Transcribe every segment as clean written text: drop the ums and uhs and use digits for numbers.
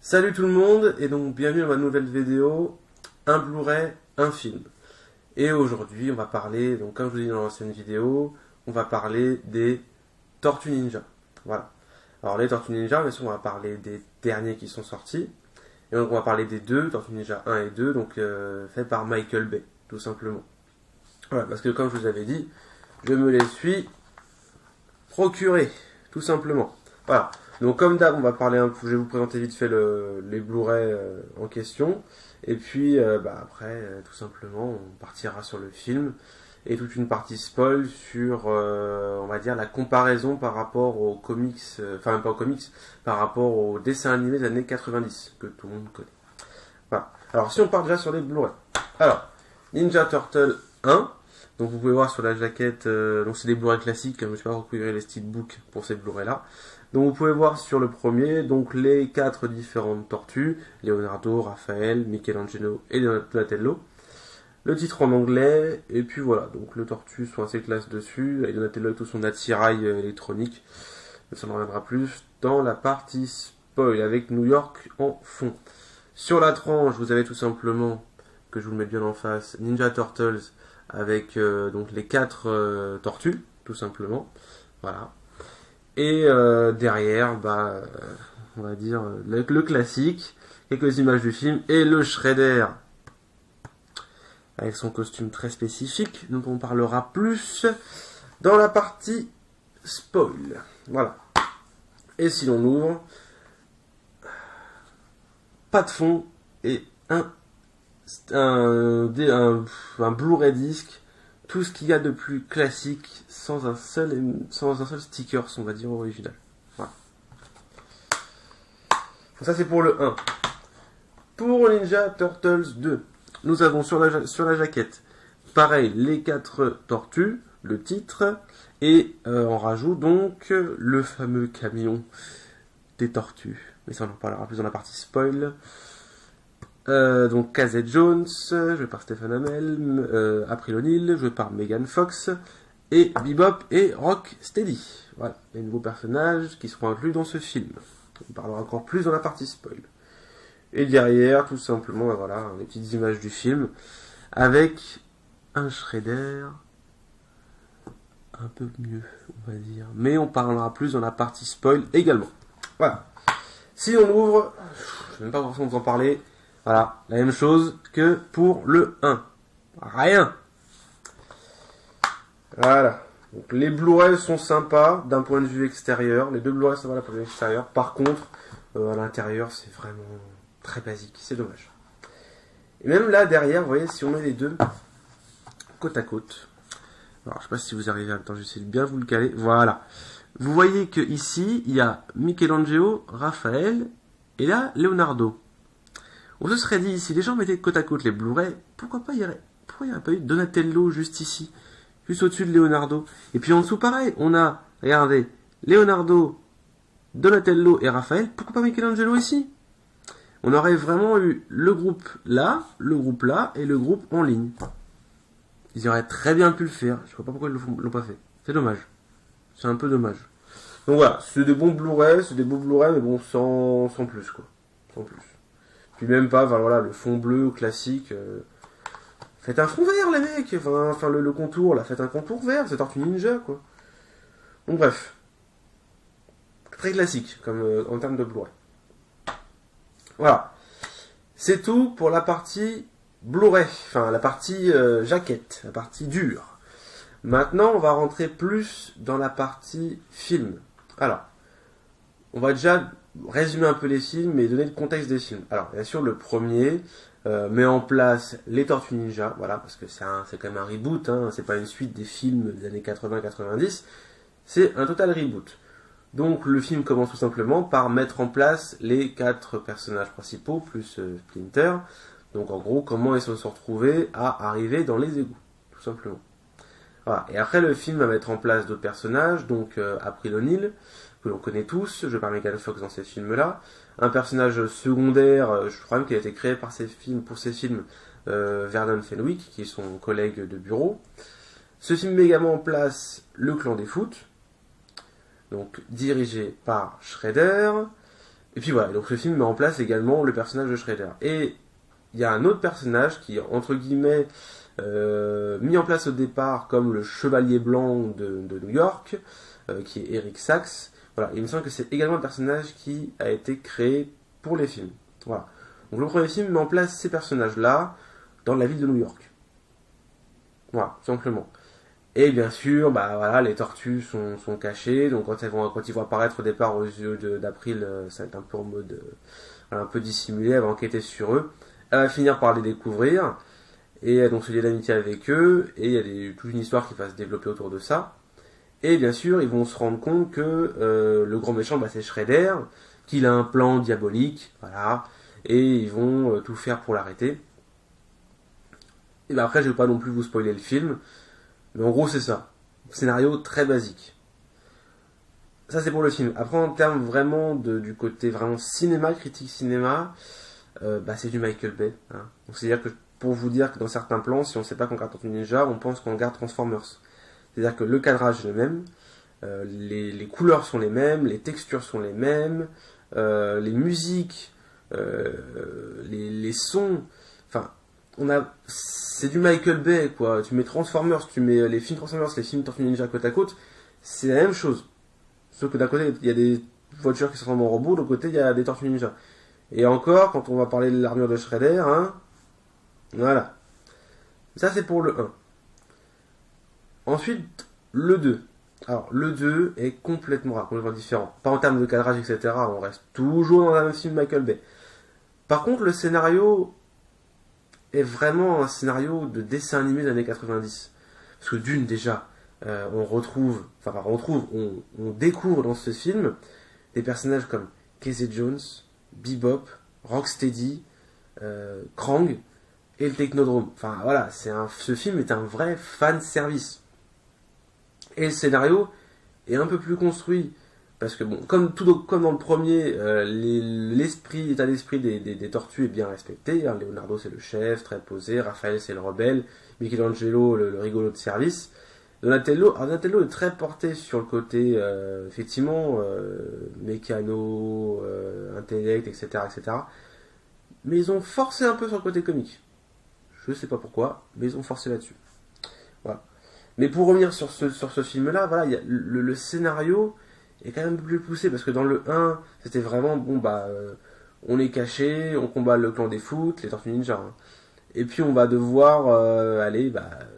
Salut tout le monde, et donc bienvenue dans ma nouvelle vidéo, un Blu-ray, un film. Et aujourd'hui on va parler, donc comme je vous l'ai dit dans l'ancienne vidéo, on va parler des Tortues Ninja. Voilà. Alors les Tortues Ninja, bien sûr on va parler des derniers qui sont sortis. Et donc on va parler des deux, Tortues Ninja 1 et 2, donc fait par Michael Bay, tout simplement. Voilà, parce que comme je vous avais dit, je me les suis procurés, tout simplement. Voilà. Donc comme d'hab, on va parler un peu, je vais vous présenter vite fait les Blu-ray en question. Et puis après, tout simplement, on partira sur le film. Et toute une partie spoil sur, on va dire, la comparaison par rapport aux comics, enfin même pas aux comics, par rapport aux dessins animés des années 90, que tout le monde connaît. Voilà. Alors si on part déjà sur les Blu-ray. Alors, Ninja Turtle 1. Donc vous pouvez voir sur la jaquette, donc c'est des Blu-ray classiques, je ne vais pas recouvrir les steelbooks pour ces Blu-ray là. Donc vous pouvez voir sur le premier, donc les 4 différentes tortues, Leonardo, Raphaël, Michelangelo et Donatello. Le titre en anglais, et puis voilà, donc les tortues sont assez classes dessus, et Donatello avec tout son attirail électronique. Mais ça en reviendra plus dans la partie spoil, avec New York en fond. Sur la tranche, vous avez tout simplement, que je vous le mets bien en face, Ninja Turtles, avec donc les 4 tortues, tout simplement. Voilà. Et derrière, on va dire le classique, quelques images du film, et le Shredder, avec son costume très spécifique, dont on parlera plus dans la partie spoil. Voilà. Et si l'on ouvre, pas de fond, et un Blu-ray disque, tout ce qu'il y a de plus classique, sans un seul sticker, on va dire, original. Voilà. Ça c'est pour le 1. Pour Ninja Turtles 2, nous avons sur la jaquette, pareil, les 4 tortues, le titre, et on rajoute donc le fameux camion des tortues. Mais ça on en parlera plus dans la partie spoil. Donc Casey Jones, joué par Stephen Amell, April O'Neil, joué par Megan Fox, et Bebop et Rocksteady. Voilà, les nouveaux personnages qui seront inclus dans ce film. On parlera encore plus dans la partie spoil. Et derrière, tout simplement, voilà, les petites images du film, avec un Shredder un peu mieux, on va dire. Mais on parlera plus dans la partie spoil également. Voilà. Si on ouvre, je ne vais même pas forcément vous en parler. Voilà, la même chose que pour le 1. Rien. Voilà. Donc les Blu-ray sont sympas d'un point de vue extérieur. Les deux Blu-ray sont sympas d'un point de vue extérieur. Par contre, à l'intérieur, c'est vraiment très basique. C'est dommage. Et même là, derrière, vous voyez, si on met les deux côte à côte. Alors, je sais pas si vous arrivez à... Attends, j'essaie de bien vous le caler. Voilà. Vous voyez que ici, il y a Michelangelo, Raphaël, et là, Leonardo. On se serait dit, si les gens mettaient côte à côte les Blu-ray, pourquoi il n'y aurait pas eu Donatello juste ici, juste au-dessus de Leonardo. Et puis en dessous, pareil, on a, regardez, Leonardo, Donatello et Raphaël, pourquoi pas Michelangelo ici? On aurait vraiment eu le groupe là et le groupe en ligne. Ils auraient très bien pu le faire, je ne vois pas pourquoi ils l'ont pas fait. C'est dommage. C'est un peu dommage. Donc voilà, c'est des bons Blu-ray, c'est des beaux Blu-ray, mais bon, sans plus, quoi. Sans plus. Puis même pas, enfin voilà, le fond bleu classique. Faites un fond vert, les mecs. Enfin le contour, là, faites un contour vert, c'est Tortue Ninja, quoi. Donc bref. Très classique, comme en termes de Blu-ray. Voilà. C'est tout pour la partie Blu-ray. Enfin, la partie jaquette, la partie dure. Maintenant, on va rentrer plus dans la partie film. Alors, on va déjà résumer un peu les films et donner le contexte des films. Alors, bien sûr, le premier met en place les Tortues Ninja, voilà, parce que c'est quand même un reboot, hein, c'est pas une suite des films des années 80-90, c'est un total reboot. Donc, le film commence tout simplement par mettre en place les 4 personnages principaux, plus Splinter. Donc, en gros, comment ils se sont retrouvés à arriver dans les égouts, tout simplement. Voilà. Et après, le film va mettre en place d'autres personnages, donc April O'Neil, que l'on connaît tous, je parle Megan Fox dans ces films-là. Un personnage secondaire, je crois même qu'il a été créé pour ces films, Vernon Fenwick, qui est son collègue de bureau. Ce film met également en place le clan des foot, donc dirigé par Shredder. Et puis voilà, donc ce film met en place également le personnage de Shredder. Et il y a un autre personnage qui est, entre guillemets, mis en place au départ comme le chevalier blanc de New York, qui est Eric Sachs. Voilà, il me semble que c'est également un personnage qui a été créé pour les films. Voilà. Donc le premier film met en place ces personnages-là dans la ville de New York. Voilà, tout simplement. Et bien sûr, bah voilà, les tortues sont cachées, donc quand ils vont apparaître au départ aux yeux d'April, ça va être un peu en mode, voilà, un peu dissimulé, elle va enquêter sur eux. Elle va finir par les découvrir, et donc se lier d'amitié avec eux, et il y a toute une histoire qui va se développer autour de ça. Et bien sûr, ils vont se rendre compte que le grand méchant, bah, c'est Shredder, qu'il a un plan diabolique, voilà, et ils vont tout faire pour l'arrêter. Et bah après, je vais pas non plus vous spoiler le film, mais en gros, c'est ça. Scénario très basique. Ça, c'est pour le film. Après, en termes vraiment du côté vraiment cinéma, critique cinéma, bah, c'est du Michael Bay. Hein. Donc, c'est-à-dire que pour vous dire que dans certains plans, si on ne sait pas qu'on regarde Tortue Ninja, on pense qu'on regarde Transformers. C'est-à-dire que le cadrage est le même, les couleurs sont les mêmes, les textures sont les mêmes, les musiques, les sons. Enfin, c'est du Michael Bay, quoi. Tu mets Transformers, tu mets les films Transformers, les films Tortue Ninja côte à côte, c'est la même chose. Sauf que d'un côté, il y a des voitures qui se ressemblent en robot, de l'autre côté, il y a des Tortues Ninja. Et encore, quand on va parler de l'armure de Shredder, hein, voilà. Ça, c'est pour le 1. Ensuite, le 2. Alors, le 2 est complètement différent. Pas en termes de cadrage, etc. On reste toujours dans un même film de Michael Bay. Par contre, le scénario est vraiment un scénario de dessin animé des années 90. Parce que d'une, déjà, on découvre dans ce film des personnages comme Casey Jones, Bebop, Rocksteady, Krang et le Technodrome. Enfin voilà, ce film est un vrai fan service. Et le scénario est un peu plus construit. Parce que bon, comme dans le premier, l'état d'esprit des tortues est bien respecté. Hein. Leonardo c'est le chef, très posé. Raphaël c'est le rebelle. Michelangelo le rigolo de service. Donatello est très porté sur le côté, effectivement, mécano, intellect, etc., etc. Mais ils ont forcé un peu sur le côté comique. Je sais pas pourquoi, mais ils ont forcé là-dessus. Voilà. Mais pour revenir sur ce film-là, voilà, le scénario est quand même plus poussé, parce que dans le 1, c'était vraiment, bon, bah, on est caché, on combat le clan des foot, les Tortues Ninja, hein. Et puis on va devoir aller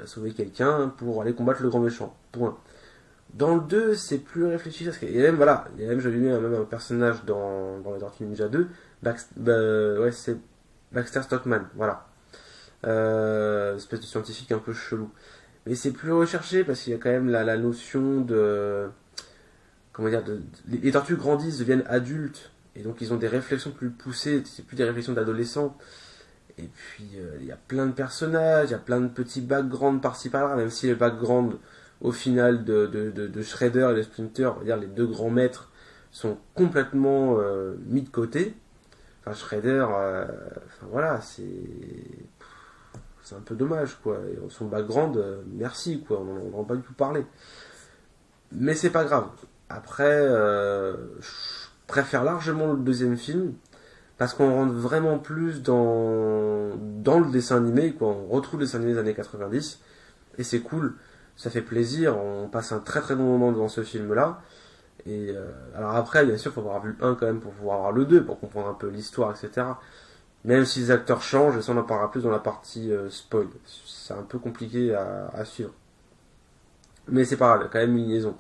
sauver quelqu'un pour aller combattre le grand méchant. Point. Dans le 2, c'est plus réfléchi. Parce qu'il y a même, voilà, il y a même, j'avais mis même un personnage dans les Tortues Ninja 2. C'est Baxter Stockman, voilà. Espèce de scientifique un peu chelou. Mais c'est plus recherché parce qu'il y a quand même la notion de... Comment dire, les tortues grandissent, deviennent adultes. Et donc ils ont des réflexions plus poussées. C'est plus des réflexions d'adolescents. Et puis, il y a plein de personnages, il y a plein de petits backgrounds par-ci par-là, même si le background, au final, de Shredder et de Splinter, on va dire les deux grands maîtres, sont complètement mis de côté. Enfin, Shredder, enfin voilà, c'est un peu dommage, quoi. Et son background, merci, quoi, on n'en va pas du tout parler. Mais c'est pas grave. Après, je préfère largement le deuxième film, parce qu'on rentre vraiment plus dans le dessin animé, quoi. On retrouve le dessin animé des années 90, et c'est cool, ça fait plaisir, on passe un très très bon moment devant ce film-là. Et alors après, bien sûr, il faut avoir vu le 1 quand même pour pouvoir avoir le 2, pour comprendre un peu l'histoire, etc. Même si les acteurs changent, et ça on en parlera plus dans la partie spoil. C'est un peu compliqué à suivre. Mais c'est pas grave, il y a quand même une liaison.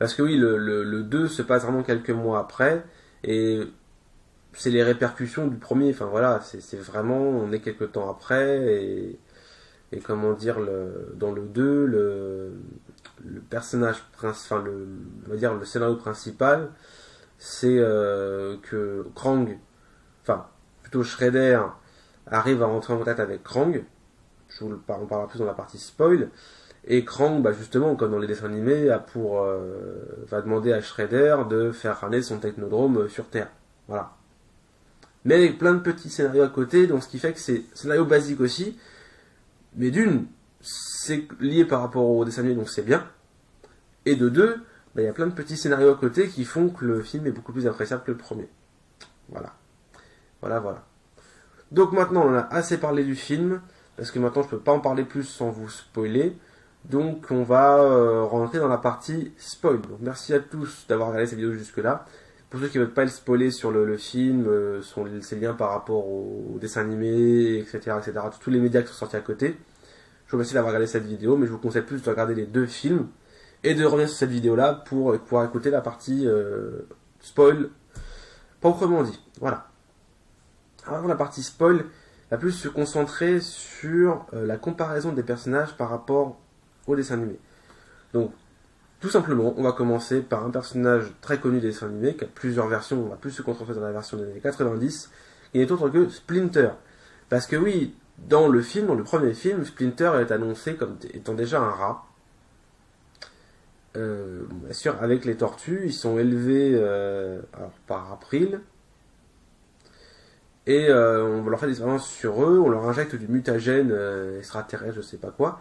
Parce que oui, le 2 se passe vraiment quelques mois après, et c'est les répercussions du premier. Enfin voilà, c'est vraiment, on est quelques temps après, et comment dire, dans le 2, le personnage principal, on va dire le scénario principal, c'est que Krang, enfin plutôt Shredder, arrive à rentrer en contact avec Krang. On parlera plus dans la partie spoil. Et Krang, bah justement, comme dans les dessins animés, va demander à Shredder de faire ramener son technodrome sur Terre. Voilà. Mais avec plein de petits scénarios à côté, donc ce qui fait que c'est scénario basique aussi. Mais d'une, c'est lié par rapport au dessin animé, donc c'est bien. Et de deux, il y a plein de petits scénarios à côté qui font que le film est beaucoup plus appréciable que le premier. Voilà. Voilà. Donc maintenant, on a assez parlé du film, parce que maintenant, je peux pas en parler plus sans vous spoiler. Donc, on va rentrer dans la partie spoil. Donc, merci à tous d'avoir regardé cette vidéo jusque-là. Pour ceux qui ne veulent pas le spoiler sur le film, ses liens par rapport au dessin animé, etc., tous les médias qui sont sortis à côté, je vous remercie d'avoir regardé cette vidéo, mais je vous conseille plus de regarder les 2 films et de revenir sur cette vidéo-là pour pouvoir écouter la partie spoil proprement dit. Voilà. Alors, la partie spoil va plus se concentrer sur la comparaison des personnages par rapport au dessin animé. Donc, tout simplement, on va commencer par un personnage très connu des dessins animés, qui a plusieurs versions, on va plus se concentrer dans la version des années 90, qui n'est autre que Splinter. Parce que oui, dans le premier film, Splinter est annoncé comme étant déjà un rat. Bien sûr, avec les tortues, ils sont élevés par April. Et on leur fait des expériences sur eux, on leur injecte du mutagène extraterrestre, je sais pas quoi.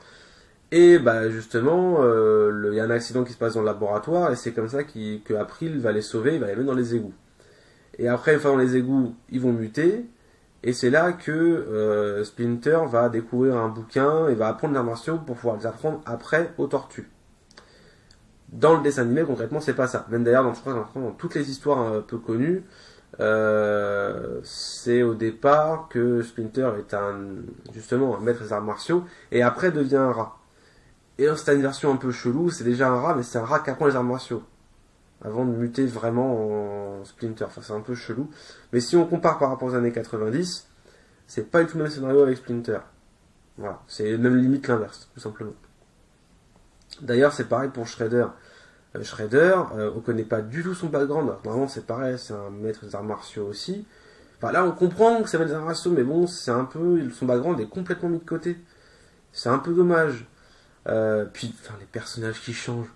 Et bah justement, il y a un accident qui se passe dans le laboratoire, et c'est comme ça que April va les sauver, il va les mettre dans les égouts. Et après, une fois dans les égouts, ils vont muter, et c'est là que Splinter va découvrir un bouquin, et va apprendre l'art martiaux pour pouvoir les apprendre après aux tortues. Dans le dessin animé, concrètement, c'est pas ça. Même d'ailleurs, je crois dans toutes les histoires un peu connues, c'est au départ que Splinter est justement un maître des arts martiaux, et après devient un rat. Et c'est une version un peu chelou, c'est déjà un rat, mais c'est un rat qui apprend les arts martiaux. Avant de muter vraiment en Splinter. Enfin, c'est un peu chelou. Mais si on compare par rapport aux années 90, c'est pas du tout le même scénario avec Splinter. Voilà. C'est même limite l'inverse, tout simplement. D'ailleurs, c'est pareil pour Shredder. Shredder, on connaît pas du tout son background. Alors, normalement, c'est pareil, c'est un maître des arts martiaux aussi. Enfin, là, on comprend que c'est un maître des arts martiaux, mais bon, c'est un peu, son background est complètement mis de côté. C'est un peu dommage. Puis, enfin, les personnages qui changent.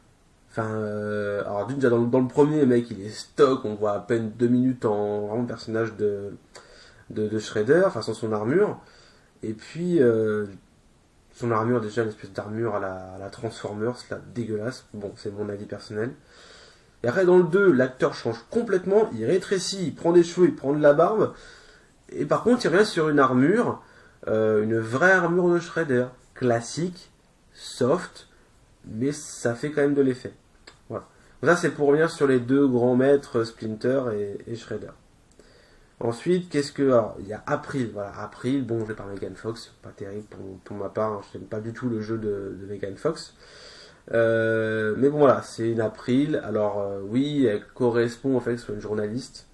Enfin, alors déjà dans le premier, le mec, il est stock, on voit à peine 2 minutes en vraiment personnage de Shredder, enfin sans son armure. Et puis, son armure, déjà, une espèce d'armure à la Transformers, là, dégueulasse. Bon, c'est mon avis personnel. Et après, dans le 2, l'acteur change complètement, il rétrécit, il prend des cheveux, il prend de la barbe. Et par contre, il revient sur une armure, une vraie armure de Shredder, classique, soft, mais ça fait quand même de l'effet. Voilà. Donc ça, c'est pour revenir sur les 2 grands maîtres, Splinter et Shredder. Ensuite, alors, il y a April. Voilà, April, bon, joué par Megan Fox, pas terrible pour ma part, hein, je n'aime pas du tout le jeu de Megan Fox. Mais bon, voilà, c'est une April. Alors, oui, elle correspond au fait que ce soit une journaliste.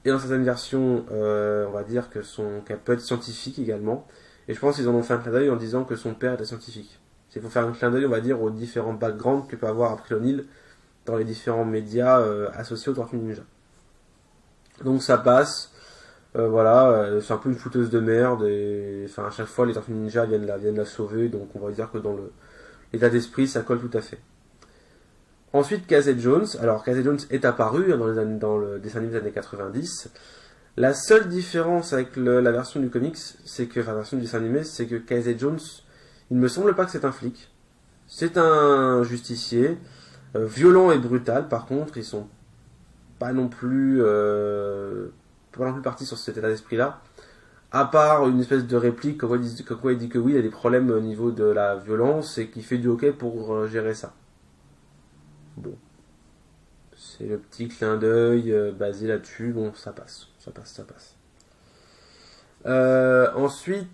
Et dans certaines versions, on va dire qu'elle peut être scientifique également. Et je pense qu'ils en ont fait un clin d'œil en disant que son père était scientifique. C'est pour faire un clin d'œil, on va dire, aux différents backgrounds que peut avoir April O'Neil dans les différents médias associés aux Tortues Ninja. Donc ça passe, voilà, c'est un peu une fouteuse de merde, et enfin à chaque fois les Tortues Ninja viennent la sauver, donc on va dire que dans l'état d'esprit ça colle tout à fait. Ensuite Casey Jones, alors Casey Jones est apparu dans le dessin animé des années 90. La seule différence avec la version du comics, la version du dessin animé, c'est que Casey Jones, il me semble pas que c'est un flic. C'est un justicier, violent et brutal. Par contre, ils sont pas non plus partis sur cet état d'esprit-là. À part une espèce de réplique, comme quoi il dit que oui, il y a des problèmes au niveau de la violence et qu'il fait du hockey pour gérer ça. Bon. C'est le petit clin d'œil basé là-dessus. Bon, ça passe. Ensuite,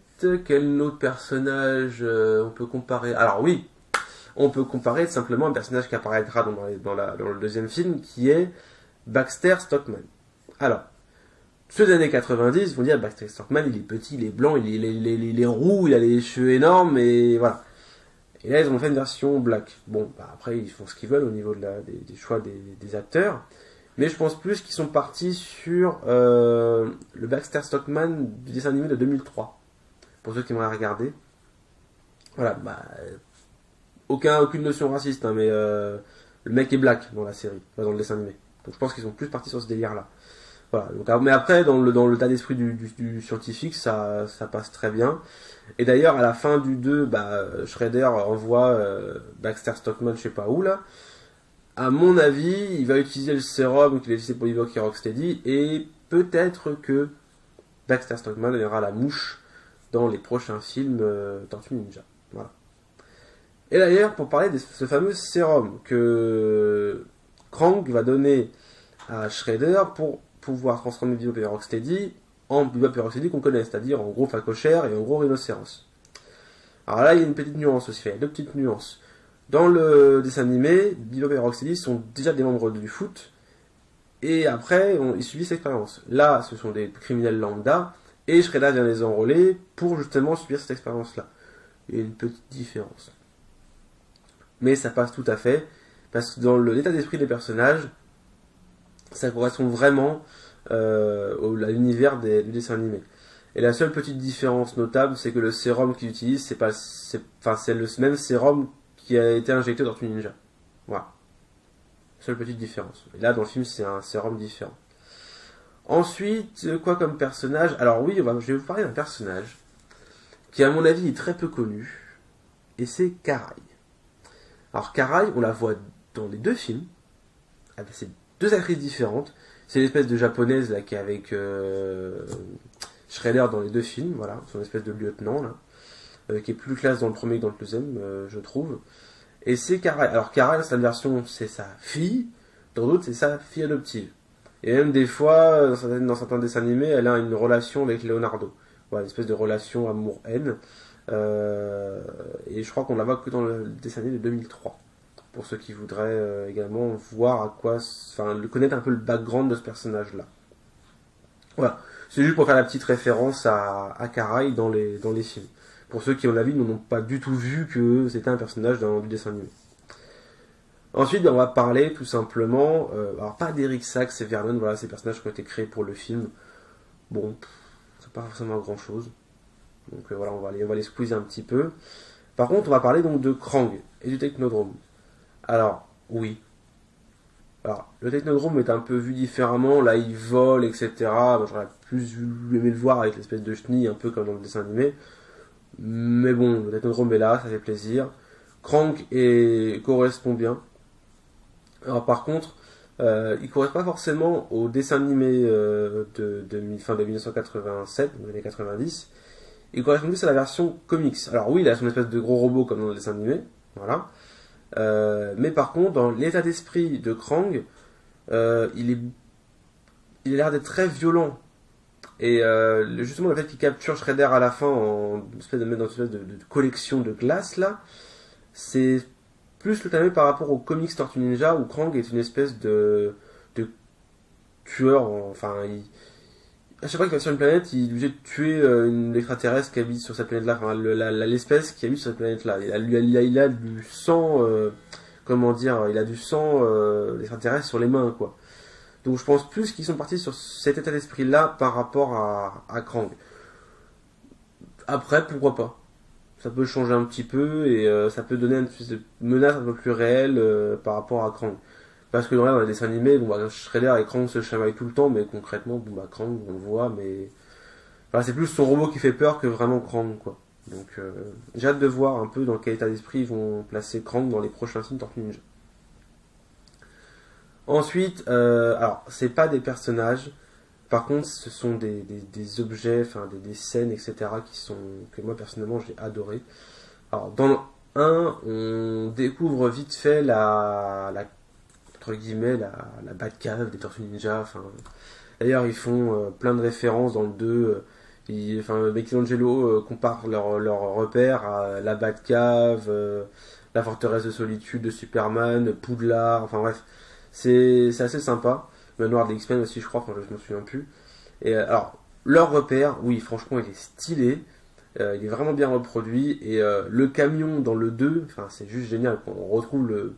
quel autre personnage on peut comparer? Alors oui, on peut comparer simplement un personnage qui apparaîtra dans le deuxième film, qui est Baxter Stockman. Alors, ceux des années 90 vont dire Baxter Stockman, il est petit, il est blanc, il est roux, il a les cheveux énormes, et voilà. Et là, ils ont fait une version black. Bon, bah, après, ils font ce qu'ils veulent au niveau des choix des acteurs. Mais je pense plus qu'ils sont partis sur le Baxter Stockman du dessin animé de 2003. Pour ceux qui m'ont regardé. Voilà, bah, aucune notion raciste, hein, mais le mec est black dans la série, dans le dessin animé. Donc je pense qu'ils sont plus partis sur ce délire-là. Voilà. Donc, mais après, dans le tas d'esprit du scientifique, ça passe très bien. Et d'ailleurs, à la fin du 2, bah, Shredder envoie Baxter Stockman, je sais pas où là. À mon avis, il va utiliser le sérum qu'il a utilisé pour évoquer Rocksteady, et peut-être que Baxter Stockman aura la mouche dans les prochains films Tortue Ninja. Voilà. Et d'ailleurs, pour parler de ce fameux sérum que Krang va donner à Shredder pour pouvoir transformer Bebop et Rocksteady en Bebop et Rocksteady qu'on connaît, c'est-à-dire en gros phacochère et en gros rhinocéros. Alors là, il y a une petite nuance aussi, il y a deux petites nuances. Dans le dessin animé, Bebop et Rocksteady sont déjà des membres du foot, et après, ils subissent l'expérience. Là, ce sont des criminels lambda, et Shredder vient les enrôler pour justement subir cette expérience-là. Il y a une petite différence. Mais ça passe tout à fait, parce que dans l'état d'esprit des personnages, ça correspond vraiment à l'univers du dessin animé. Et la seule petite différence notable, c'est que le sérum qu'ils utilisent, c'est le même sérum qui a été injecté dans Tortue Ninja. Voilà. Seule petite différence. Et là, dans le film, c'est un sérum différent. Ensuite, quoi comme personnage? Alors oui, je vais vous parler d'un personnage qui, à mon avis, est très peu connu, et c'est Karai. Alors Karai, on la voit dans les deux films, avec ces deux actrices différentes. C'est l'espèce de japonaise là qui est avec Shredder dans les deux films, voilà, son espèce de lieutenant là, qui est plus classe dans le premier que dans le deuxième, je trouve. Et c'est Karai. Alors Karai, dans cette version, c'est sa fille, dans d'autres, c'est sa fille adoptive. Et même des fois, dans certains dessins animés, elle a une relation avec Leonardo. Voilà, une espèce de relation amour-haine. Et je crois qu'on la voit que dans le dessin animé de 2003. Pour ceux qui voudraient également voir à quoi, enfin, connaître un peu le background de ce personnage-là. Voilà, c'est juste pour faire la petite référence à Karai dans les films. Pour ceux qui, à mon avis, n'ont pas du tout vu que c'était un personnage du dessin animé. Ensuite, on va parler tout simplement, alors pas d'Eric Sachs et Vernon, voilà, ces personnages qui ont été créés pour le film. Bon, c'est pas forcément grand chose. Donc voilà, on va les squeezer un petit peu. Par contre, on va parler donc de Krang et du Technodrome. Alors, oui. Alors, le Technodrome est un peu vu différemment, là il vole, etc. Moi, j'aurais plus aimé le voir avec l'espèce de chenille, un peu comme dans le dessin animé. Mais bon, le Technodrome est là, ça fait plaisir. Krang correspond bien. Alors par contre, il ne correspond pas forcément au dessin animé fin de 1987, des années 90. Il correspond plus à la version comics. Alors oui, il a son espèce de gros robot comme dans le dessin animé, voilà. Mais par contre, dans l'état d'esprit de Krang, il a l'air d'être très violent. Et justement, le fait qu'il capture Shredder à la fin dans une espèce de collection de glace, là, c'est plus le thème par rapport aux comics Tortue Ninja, où Krang est une espèce de tueur. Enfin, à chaque fois qu'il va sur une planète, il est obligé de tuer une extraterrestre qui habite sur cette planète-là, enfin, l'espèce qui habite sur cette planète-là. Il a du sang, comment dire, il a du sang d'extraterrestre sur les mains, quoi. Donc je pense plus qu'ils sont partis sur cet état d'esprit-là par rapport à Krang. Après, pourquoi pas? Ça peut changer un petit peu et ça peut donner une menace un peu plus réelle par rapport à Krang. Parce que dans les dessins animés, bon, bah, Shredder et Krang se chamaillent tout le temps, mais concrètement, bon, bah, Krang, on le voit, mais... Enfin, c'est plus son robot qui fait peur que vraiment Krang, quoi. Donc, j'ai hâte de voir un peu dans quel état d'esprit ils vont placer Krang dans les prochains films Tortue Ninja. Ensuite, alors, c'est pas des personnages, par contre, ce sont des objets, enfin, des scènes, etc., que moi, personnellement, j'ai adoré. Alors, dans le 1, on découvre vite fait entre guillemets, la Batcave des Tortues Ninja. Enfin, d'ailleurs, ils font plein de références dans le 2. Michelangelo compare leur repère à la Batcave, la forteresse de solitude de Superman, Poudlard, enfin bref. C'est assez sympa. Le noir des X-Men aussi, je crois, enfin, je me souviens plus. Et alors, leur repère, oui, franchement, il est stylé. Il est vraiment bien reproduit. Et le camion dans le 2, enfin, c'est juste génial. On retrouve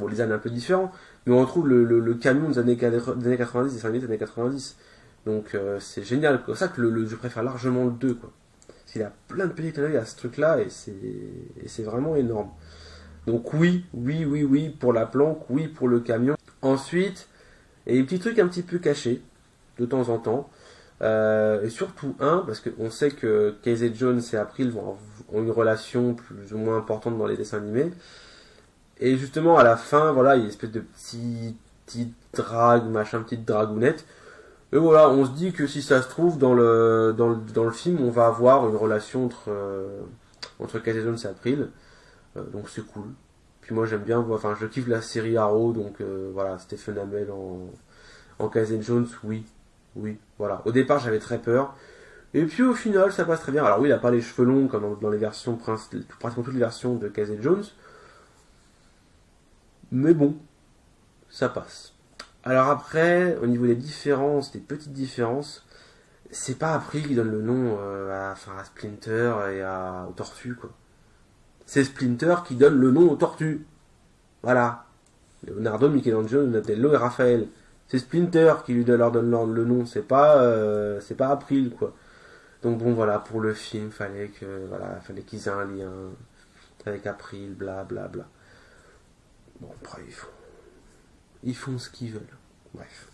les années un peu différents, mais on retrouve le camion des années 90, des années 90. Donc c'est génial. C'est pour ça que je préfère largement le 2, quoi. Parce qu'il a plein de petits clins d'œil à ce truc-là et c'est vraiment énorme. Donc oui, pour la planque, oui pour le camion. Ensuite, il y a des petits trucs un petit peu cachés, de temps en temps. Et surtout parce qu'on sait que Casey Jones et April ont une relation plus ou moins importante dans les dessins animés. Et justement, à la fin, voilà, il y a une espèce de petite drague, machin, petite dragounette. Et voilà, on se dit que si ça se trouve, dans le film, on va avoir une relation entre Casey Jones et April. Donc c'est cool. Puis moi j'aime bien, enfin je kiffe la série Arrow, donc voilà, Stephen Amell en Casey Jones, oui. Oui, voilà. Au départ j'avais très peur. Et puis au final ça passe très bien. Alors oui, il a pas les cheveux longs comme dans les versions, pratiquement toutes les versions de Casey Jones. Mais bon, ça passe. Alors après, au niveau des différences, des petites différences, c'est pas April qui donne le nom à Splinter et aux tortues, quoi. C'est Splinter qui donne le nom aux tortues. Voilà. Leonardo, Michelangelo, Donatello et Raphaël. C'est Splinter qui lui leur donne le nom, c'est pas April, quoi. Donc bon, voilà, pour le film, fallait qu'ils aient un lien avec April, bla bla bla. Bon, après, ils font ce qu'ils veulent. Bref.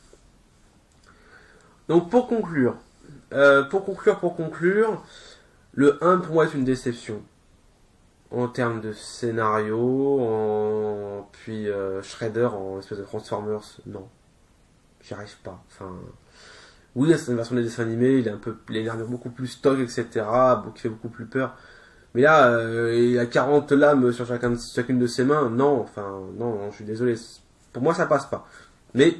Donc pour conclure, le 1 pour moi est une déception. En termes de scénario, puis Shredder en espèce de Transformers, non. J'y arrive pas. Enfin, oui, c'est une version des dessins animés, il a une armure beaucoup plus stock, etc., qui fait beaucoup plus peur. Mais là, il a 40 lames sur chacune de ses mains, non, non, je suis désolé. Pour moi, ça passe pas. Mais,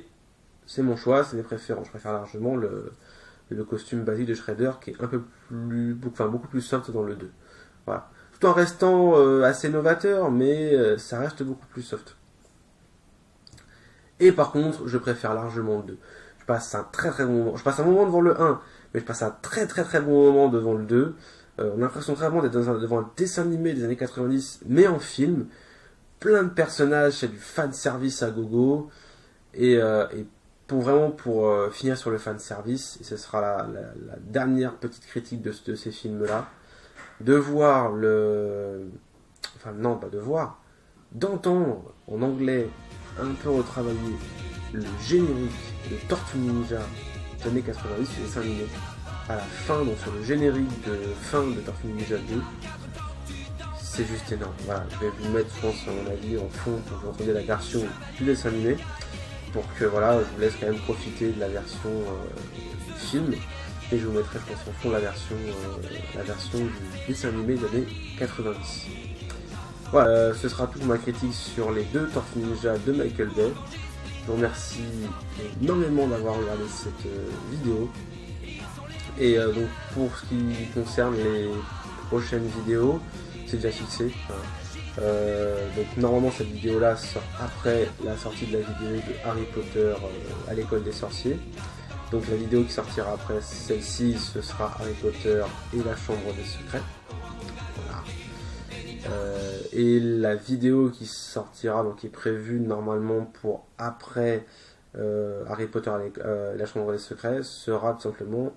c'est mon choix, c'est mes préférences. Je préfère largement le costume basique de Shredder, qui est beaucoup plus soft dans le 2. Voilà. Tout en restant assez novateur, mais ça reste beaucoup plus soft. Et par contre, je préfère largement le 2. Je passe un très très bon moment. Je passe un moment devant le 1, mais je passe un très très très bon moment devant le 2. On a l'impression vraiment d'être devant un dessin animé des années 90, mais en film. Plein de personnages, c'est du fan service à gogo. Et pour finir sur le fan service, et ce sera la dernière petite critique de ces films-là, de voir d'entendre en anglais un peu retravailler le générique de Tortue Ninja des années 90 sur les dessins animés à la fin, donc sur le générique de fin de Tortue Ninja 2, c'est juste énorme. Voilà, je vais vous mettre, je pense, à mon avis, en fond pour que vous entendiez la version du dessin animé, pour que voilà, je vous laisse quand même profiter de la version du film. Et je vous mettrai, je pense, en fond la version du dessin animé des années 90. Voilà, ce sera toute ma critique sur les deux Tortues Ninja de Michael Bay. Je vous remercie énormément d'avoir regardé cette vidéo. Et donc pour ce qui concerne les prochaines vidéos, c'est déjà fixé. Donc normalement cette vidéo là sort après la sortie de la vidéo de Harry Potter à l'école des sorciers. Donc la vidéo qui sortira après celle-ci, ce sera Harry Potter et la chambre des secrets. Voilà. Et la vidéo qui sortira, donc qui est prévue normalement pour après Harry Potter et la chambre des secrets, sera tout simplement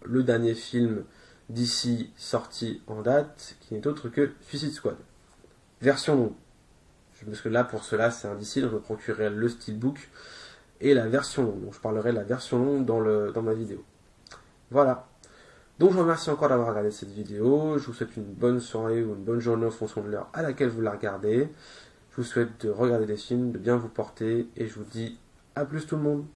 le dernier film d'ici sorti en date, qui n'est autre que Suicide Squad. Version longue. Parce que là, pour cela, c'est un DC, donc je me procurerai le steelbook et la version longue. Donc je parlerai de la version longue dans ma vidéo. Voilà. Donc je vous remercie encore d'avoir regardé cette vidéo. Je vous souhaite une bonne soirée ou une bonne journée en fonction de l'heure à laquelle vous la regardez. Je vous souhaite de regarder des films, de bien vous porter, et je vous dis à plus tout le monde.